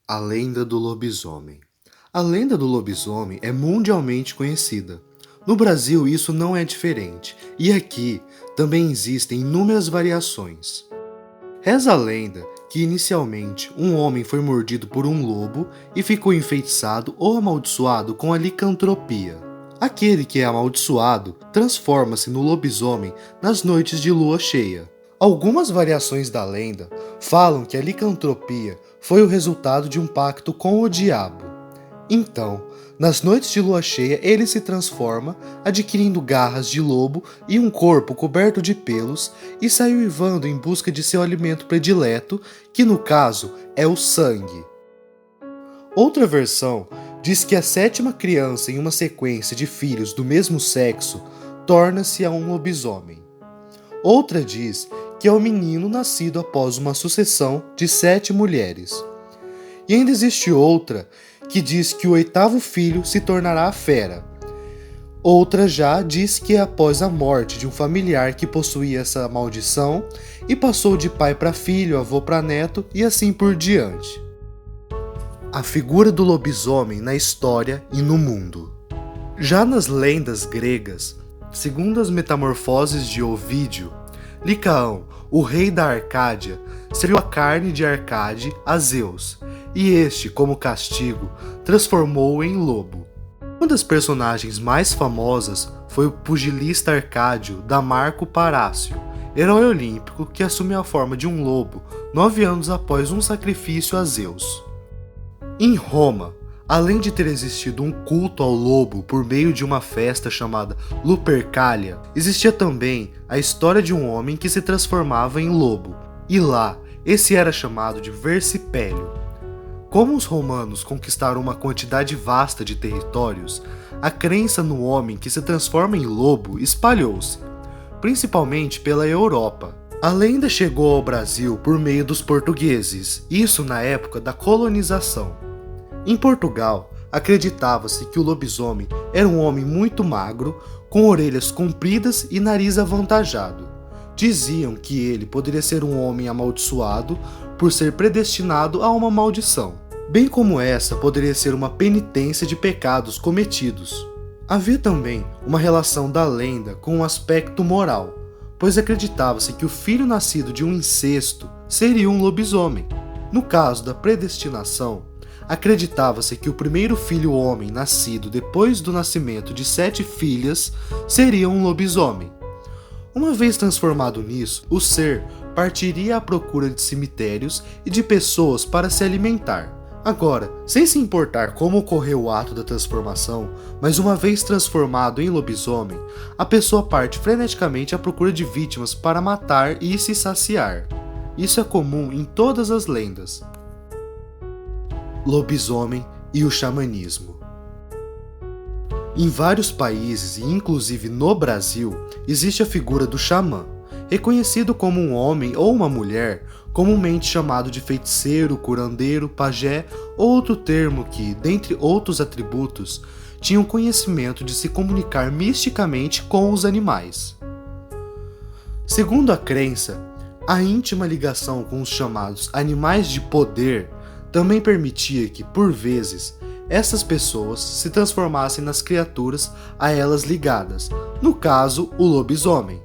A lenda do lobisomem. A lenda do lobisomem é mundialmente conhecida. No Brasil, isso não é diferente, e aqui também existem inúmeras variações. Reza a lenda que inicialmente um homem foi mordido por um lobo e ficou enfeitiçado ou amaldiçoado com a licantropia. Aquele que é amaldiçoado transforma-se no lobisomem nas noites de lua cheia. Algumas variações da lenda falam que a licantropia foi o resultado de um pacto com o diabo. Então, nas noites de lua cheia, ele se transforma, adquirindo garras de lobo e um corpo coberto de pelos, e sai uivando em busca de seu alimento predileto, que no caso é o sangue. Outra versão diz que a sétima criança em uma sequência de filhos do mesmo sexo torna-se a um lobisomem. Outra diz que é o menino nascido após uma sucessão de 7 mulheres. E ainda existe outra que diz que o 8º filho se tornará a fera. Outra já diz que é após a morte de um familiar que possuía essa maldição e passou de pai para filho, avô para neto e assim por diante. A figura do lobisomem na história e no mundo. Já nas lendas gregas, segundo as metamorfoses de Ovídio, Licaão, o rei da Arcádia, serviu a carne de Arcade a Zeus, e este, como castigo, transformou-o em lobo. Uma das personagens mais famosas foi o pugilista Arcádio Damarco Parácio, herói olímpico que assume a forma de um lobo 9 anos após um sacrifício a Zeus. Em Roma, além de ter existido um culto ao lobo por meio de uma festa chamada Lupercalia, existia também a história de um homem que se transformava em lobo, e lá, esse era chamado de Versipélio. Como os romanos conquistaram uma quantidade vasta de territórios, a crença no homem que se transforma em lobo espalhou-se, principalmente pela Europa. A lenda chegou ao Brasil por meio dos portugueses, isso na época da colonização. Em Portugal, acreditava-se que o lobisomem era um homem muito magro, com orelhas compridas e nariz avantajado. Diziam que ele poderia ser um homem amaldiçoado por ser predestinado a uma maldição, bem como essa poderia ser uma penitência de pecados cometidos. Havia também uma relação da lenda com o aspecto moral, pois acreditava-se que o filho nascido de um incesto seria um lobisomem. No caso da predestinação, acreditava-se que o primeiro filho homem nascido depois do nascimento de 7 filhas seria um lobisomem. Uma vez transformado nisso, o ser partiria à procura de cemitérios e de pessoas para se alimentar. Agora, sem se importar como ocorreu o ato da transformação, mas uma vez transformado em lobisomem, a pessoa parte freneticamente à procura de vítimas para matar e se saciar. Isso é comum em todas as lendas. Lobisomem e o xamanismo. Em vários países, e inclusive no Brasil, existe a figura do xamã, reconhecido como um homem ou uma mulher, comumente chamado de feiticeiro, curandeiro, pajé ou outro termo que, dentre outros atributos, tinha o conhecimento de se comunicar misticamente com os animais. Segundo a crença, a íntima ligação com os chamados animais de poder também permitia que, por vezes, essas pessoas se transformassem nas criaturas a elas ligadas, no caso, o lobisomem.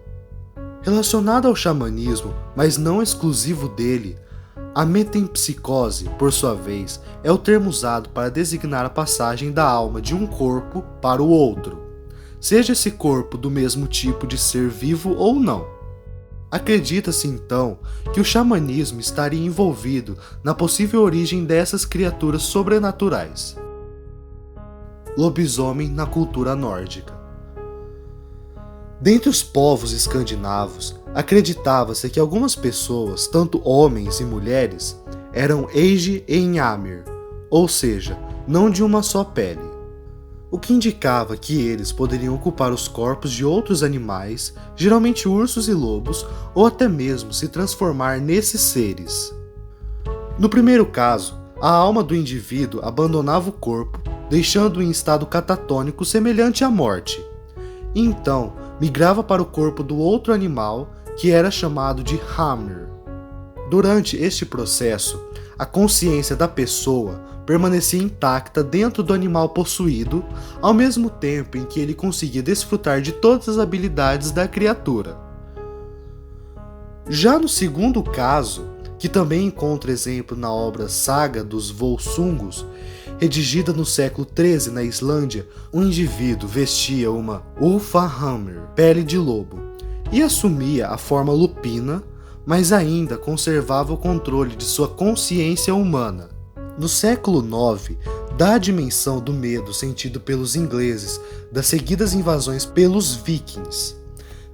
Relacionado ao xamanismo, mas não exclusivo dele, a metempsicose, por sua vez, é o termo usado para designar a passagem da alma de um corpo para o outro, seja esse corpo do mesmo tipo de ser vivo ou não. Acredita-se então que o xamanismo estaria envolvido na possível origem dessas criaturas sobrenaturais. Lobisomem na cultura nórdica. Dentre os povos escandinavos, acreditava-se que algumas pessoas, tanto homens e mulheres, eram Eigi e Nhamir, ou seja, não de uma só pele, o que indicava que eles poderiam ocupar os corpos de outros animais, geralmente ursos e lobos, ou até mesmo se transformar nesses seres. No primeiro caso, a alma do indivíduo abandonava o corpo, deixando-o em estado catatônico semelhante à morte, e então migrava para o corpo do outro animal, que era chamado de Hamir. Durante este processo, a consciência da pessoa permanecia intacta dentro do animal possuído, ao mesmo tempo em que ele conseguia desfrutar de todas as habilidades da criatura. Já no segundo caso, que também encontra exemplo na obra Saga dos Volsungos, redigida no século XIII na Islândia, um indivíduo vestia uma Ulfahamr, pele de lobo, e assumia a forma lupina, mas ainda conservava o controle de sua consciência humana. No século IX, dá a dimensão do medo sentido pelos ingleses das seguidas invasões pelos vikings,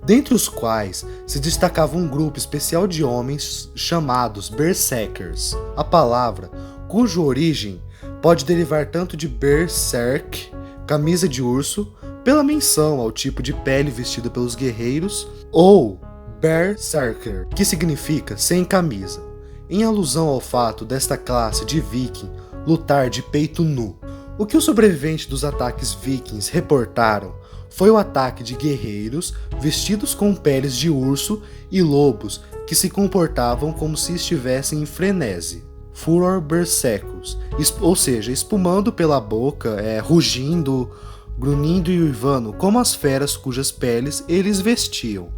dentre os quais se destacava um grupo especial de homens chamados berserkers, a palavra cuja origem pode derivar tanto de berserk, camisa de urso, pela menção ao tipo de pele vestida pelos guerreiros, ou berserker, que significa sem camisa, em alusão ao fato desta classe de viking lutar de peito nu. O que os sobreviventes dos ataques vikings reportaram foi o ataque de guerreiros vestidos com peles de urso e lobos que se comportavam como se estivessem em frenesi, furor berserkus, ou seja, espumando pela boca, rugindo, grunhindo e uivando como as feras cujas peles eles vestiam.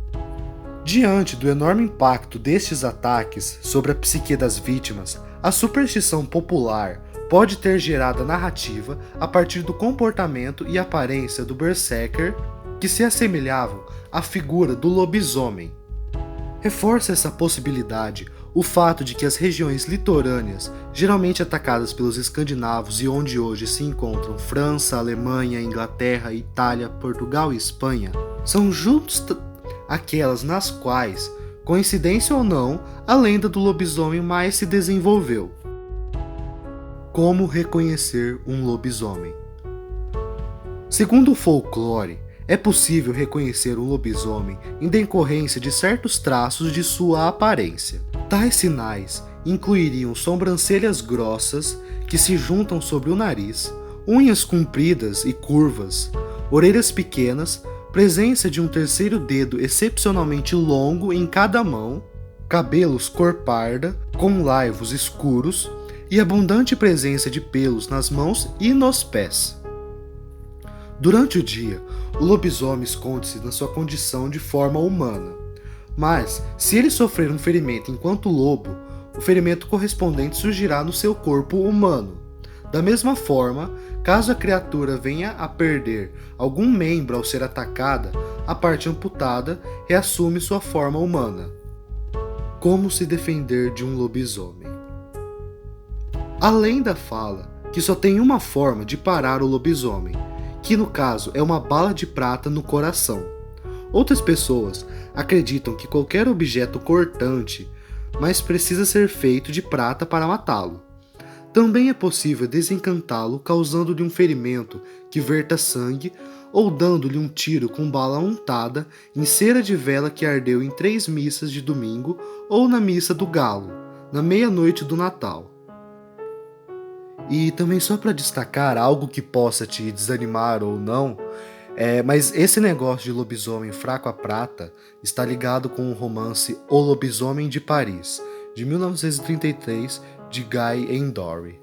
Diante do enorme impacto destes ataques sobre a psique das vítimas, a superstição popular pode ter gerado a narrativa a partir do comportamento e aparência do berserker que se assemelhavam à figura do lobisomem. Reforça essa possibilidade o fato de que as regiões litorâneas, geralmente atacadas pelos escandinavos e onde hoje se encontram França, Alemanha, Inglaterra, Itália, Portugal e Espanha, são justo aquelas nas quais, coincidência ou não, a lenda do lobisomem mais se desenvolveu. Como reconhecer um lobisomem? Segundo o folclore, é possível reconhecer um lobisomem em decorrência de certos traços de sua aparência. Tais sinais incluiriam sobrancelhas grossas que se juntam sobre o nariz, unhas compridas e curvas, orelhas pequenas, presença de um terceiro dedo excepcionalmente longo em cada mão, cabelos cor parda, com laivos escuros e abundante presença de pelos nas mãos e nos pés. Durante o dia, o lobisomem esconde-se na sua condição de forma humana, mas se ele sofrer um ferimento enquanto lobo, o ferimento correspondente surgirá no seu corpo humano. Da mesma forma, caso a criatura venha a perder algum membro ao ser atacada, a parte amputada reassume sua forma humana. Como se defender de um lobisomem? A lenda fala que só tem uma forma de parar o lobisomem, que no caso é uma bala de prata no coração. Outras pessoas acreditam que qualquer objeto cortante, mas precisa ser feito de prata para matá-lo. Também é possível desencantá-lo causando-lhe um ferimento que verta sangue ou dando-lhe um tiro com bala untada em cera de vela que ardeu em 3 missas de domingo ou na missa do galo, na meia-noite do Natal. E também só para destacar algo que possa te desanimar ou não, mas esse negócio de lobisomem fraco à prata está ligado com o romance O Lobisomem de Paris, de 1933, de Guy Endore.